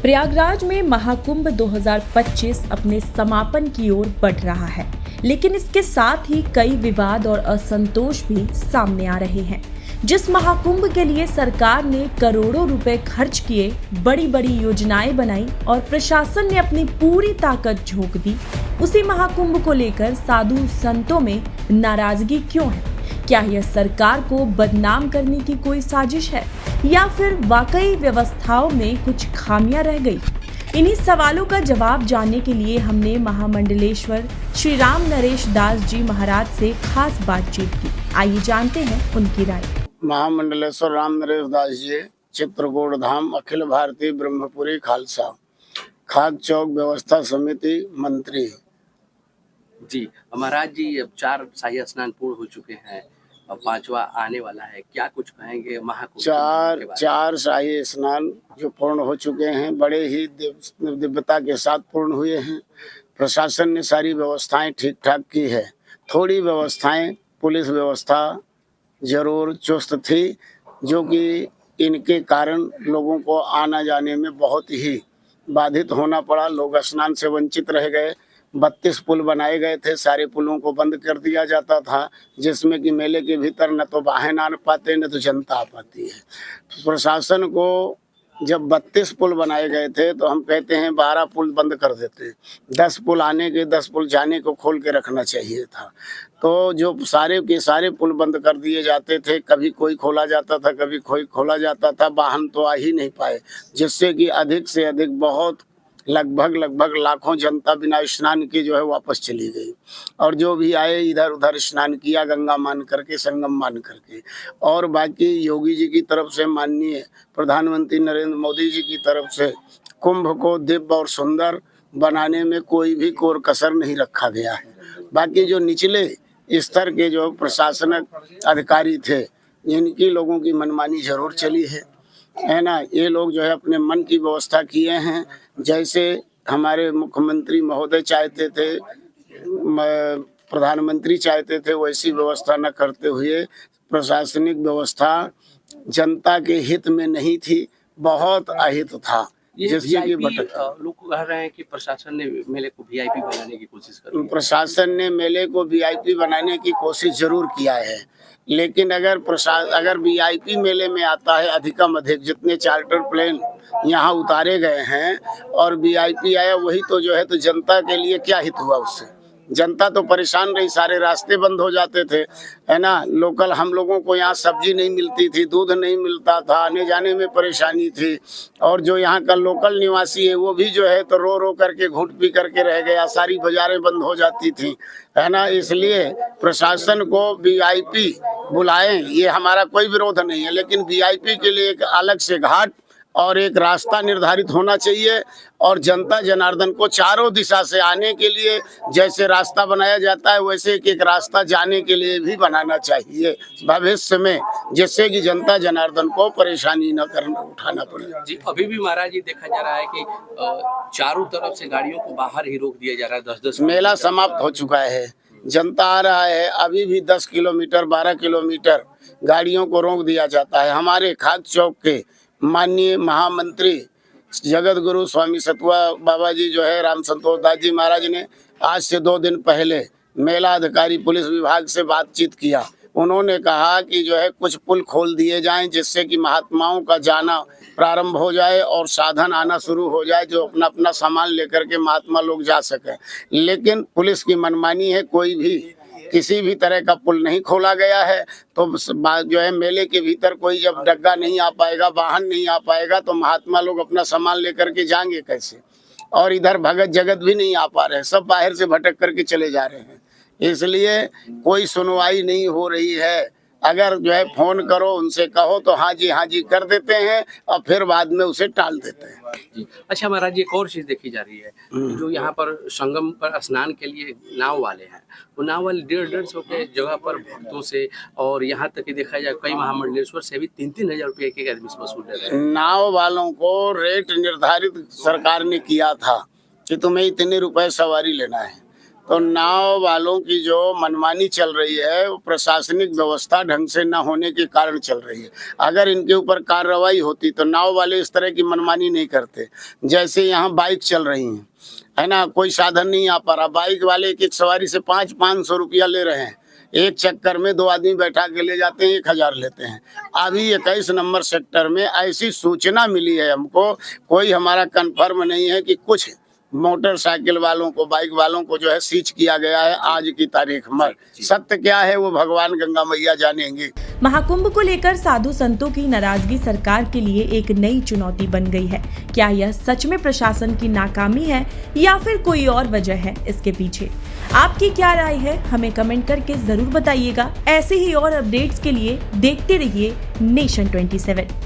प्रयागराज में महाकुंभ 2025 अपने समापन की ओर बढ़ रहा है, लेकिन इसके साथ ही कई विवाद और असंतोष भी सामने आ रहे हैं। जिस महाकुंभ के लिए सरकार ने करोड़ों रुपए खर्च किए, बड़ी बड़ी योजनाएं बनाई और प्रशासन ने अपनी पूरी ताकत झोंक दी, उसी महाकुंभ को लेकर साधु संतों में नाराजगी क्यों है? क्या यह सरकार को बदनाम करने की कोई साजिश है या फिर वाकई व्यवस्थाओं में कुछ खामियां रह गई? इन्हीं सवालों का जवाब जानने के लिए हमने महामंडलेश्वर श्री राम नरेश दास जी महाराज से खास बातचीत की। आइए जानते हैं उनकी राय। महामंडलेश्वर राम नरेश दास जी, चित्रकूट धाम, अखिल भारतीय ब्रह्मपुरी खालसा, खाद चौक व्यवस्था समिति मंत्री। जी महाराज जी, अब 4 शाही स्नान पूर्ण हो चुके हैं और 5वां आने वाला है, क्या कुछ कहेंगे महाकुंभ? चार शाही स्नान जो पूर्ण हो चुके हैं, बड़े ही दिव्यता के साथ पूर्ण हुए हैं। प्रशासन ने सारी व्यवस्थाएं ठीक ठाक की है। थोड़ी व्यवस्थाएं, पुलिस व्यवस्था जरूर चुस्त थी, जो कि इनके कारण लोगों को आना जाने में बहुत ही बाधित होना पड़ा। लोग स्नान से वंचित रह गए। 32 पुल बनाए गए थे, सारे पुलों को बंद कर दिया जाता था, जिसमें कि मेले के भीतर न तो वाहन आ पाते न तो जनता आ पाती है। प्रशासन को जब 32 पुल बनाए गए थे तो हम कहते हैं 12 पुल बंद कर देते, 10 पुल आने के 10 पुल जाने को खोल के रखना चाहिए था। तो जो सारे के सारे पुल बंद कर दिए जाते थे, कभी कोई खोला जाता था, कभी कोई खोला जाता था, वाहन तो आ ही नहीं पाए, जिससे कि अधिक से अधिक बहुत लगभग लाखों जनता बिना स्नान के जो है वापस चली गई। और जो भी आए इधर उधर स्नान किया, गंगा मान करके, संगम मान करके। और बाकी योगी जी की तरफ से, माननीय प्रधानमंत्री नरेंद्र मोदी जी की तरफ से कुंभ को दिव्य और सुंदर बनाने में कोई भी कोर कसर नहीं रखा गया है। बाकी जो निचले स्तर के जो प्रशासनिक अधिकारी थे, इनकी लोगों की मनमानी जरूर चली है ना। ये लोग जो है अपने मन की व्यवस्था किए हैं, जैसे हमारे मुख्यमंत्री महोदय चाहते थे, प्रधानमंत्री चाहते थे, वैसी व्यवस्था न करते हुए प्रशासनिक व्यवस्था जनता के हित में नहीं थी, बहुत अहित था। जिससे कि लोग कह रहे हैं कि प्रशासन ने मेले को वीआईपी बनाने की कोशिश कर रही है। प्रशासन ने मेले को वीआईपी बनाने की कोशिश जरूर किया है, लेकिन अगर वीआईपी मेले में आता है, अधिकम अधिक जितने चार्टर प्लेन यहाँ उतारे गए हैं और वीआईपी आया, वही तो जो है, तो जनता के लिए क्या हित हुआ उससे? जनता तो परेशान रही, सारे रास्ते बंद हो जाते थे, है ना। लोकल हम लोगों को यहाँ सब्जी नहीं मिलती थी, दूध नहीं मिलता था, आने जाने में परेशानी थी। और जो यहाँ का लोकल निवासी है वो भी जो है तो रो रो करके घुट पी करके रह गया, सारी बाजारें बंद हो जाती थी, है ना। इसलिए प्रशासन को वीआईपी बुलाएं, ये हमारा कोई विरोध नहीं है, लेकिन वीआईपी के लिए एक अलग से घाट और एक रास्ता निर्धारित होना चाहिए। और जनता जनार्दन को चारों दिशा से आने के लिए जैसे रास्ता बनाया जाता है, वैसे एक रास्ता जाने के लिए भी बनाना चाहिए भविष्य में, जिससे कि जनता जनार्दन को परेशानी न करना उठाना पड़े। जी, अभी भी महाराज जी देखा जा रहा है कि चारों तरफ से गाड़ियों को बाहर ही रोक दिया जा रहा है। 10-10 मेला समाप्त हो चुका है, जनता आ रहा है, अभी भी 10 किलोमीटर 12 किलोमीटर गाड़ियों को रोक दिया जाता है। हमारे खाद चौक के माननीय महामंत्री जगत गुरु स्वामी सतुआ बाबा जी जो है, राम संतोष दास जी महाराज ने आज से 2 दिन पहले मेला अधिकारी पुलिस विभाग से बातचीत किया। उन्होंने कहा कि जो है कुछ पुल खोल दिए जाएं, जिससे कि महात्माओं का जाना प्रारंभ हो जाए और साधन आना शुरू हो जाए, जो अपना अपना सामान लेकर के महात्मा लोग जा सकें। लेकिन पुलिस की मनमानी है, कोई भी किसी भी तरह का पुल नहीं खोला गया है। तो जो है मेले के भीतर कोई जब डग्गा नहीं आ पाएगा, वाहन नहीं आ पाएगा, तो महात्मा लोग अपना सामान लेकर के जाएंगे कैसे? और इधर भगत जगत भी नहीं आ पा रहे, सब बाहर से भटक करके चले जा रहे हैं। इसलिए कोई सुनवाई नहीं हो रही है। अगर जो है फोन करो, उनसे कहो तो हाँ जी कर देते हैं और फिर बाद में उसे टाल देते हैं। जी। अच्छा महाराज जी, एक और चीज देखी जा रही है, जो यहाँ पर संगम पर स्नान के लिए नाव वाले हैं, वो नाव वाले 150-150 के जगह पर भक्तों से, और यहाँ तक कि देखा जाए कई महामंडलेश्वर से भी 3-3 हजार रुपये एक आदमी से वसूल रहे हैं। नाव वालों को रेट निर्धारित सरकार ने किया था कि तुम्हें इतने रुपए सवारी लेना है, तो नाव वालों की जो मनमानी चल रही है वो प्रशासनिक व्यवस्था ढंग से न होने के कारण चल रही है। अगर इनके ऊपर कार्रवाई होती तो नाव वाले इस तरह की मनमानी नहीं करते। जैसे यहाँ बाइक चल रही हैं, है ना, कोई साधन नहीं आ पा रहा, बाइक वाले एक सवारी से 500 रुपया ले रहे हैं। एक चक्कर में 2 आदमी बैठा के ले जाते हैं, 1000 लेते हैं। अभी 21 नंबर सेक्टर में ऐसी सूचना मिली है हमको, कोई हमारा कंफर्म नहीं है कि कुछ मोटरसाइकिल वालों को, बाइक वालों को जो है सीज किया गया है आज की तारीख में। सत्य क्या है वो भगवान गंगा मैया जानेंगे। महाकुंभ को लेकर साधु संतों की नाराजगी सरकार के लिए एक नई चुनौती बन गई है। क्या यह सच में प्रशासन की नाकामी है या फिर कोई और वजह है इसके पीछे? आपकी क्या राय है, हमें कमेंट करके जरूर बताइएगा। ऐसे ही और अपडेट्स के लिए देखते रहिए नेशन 27।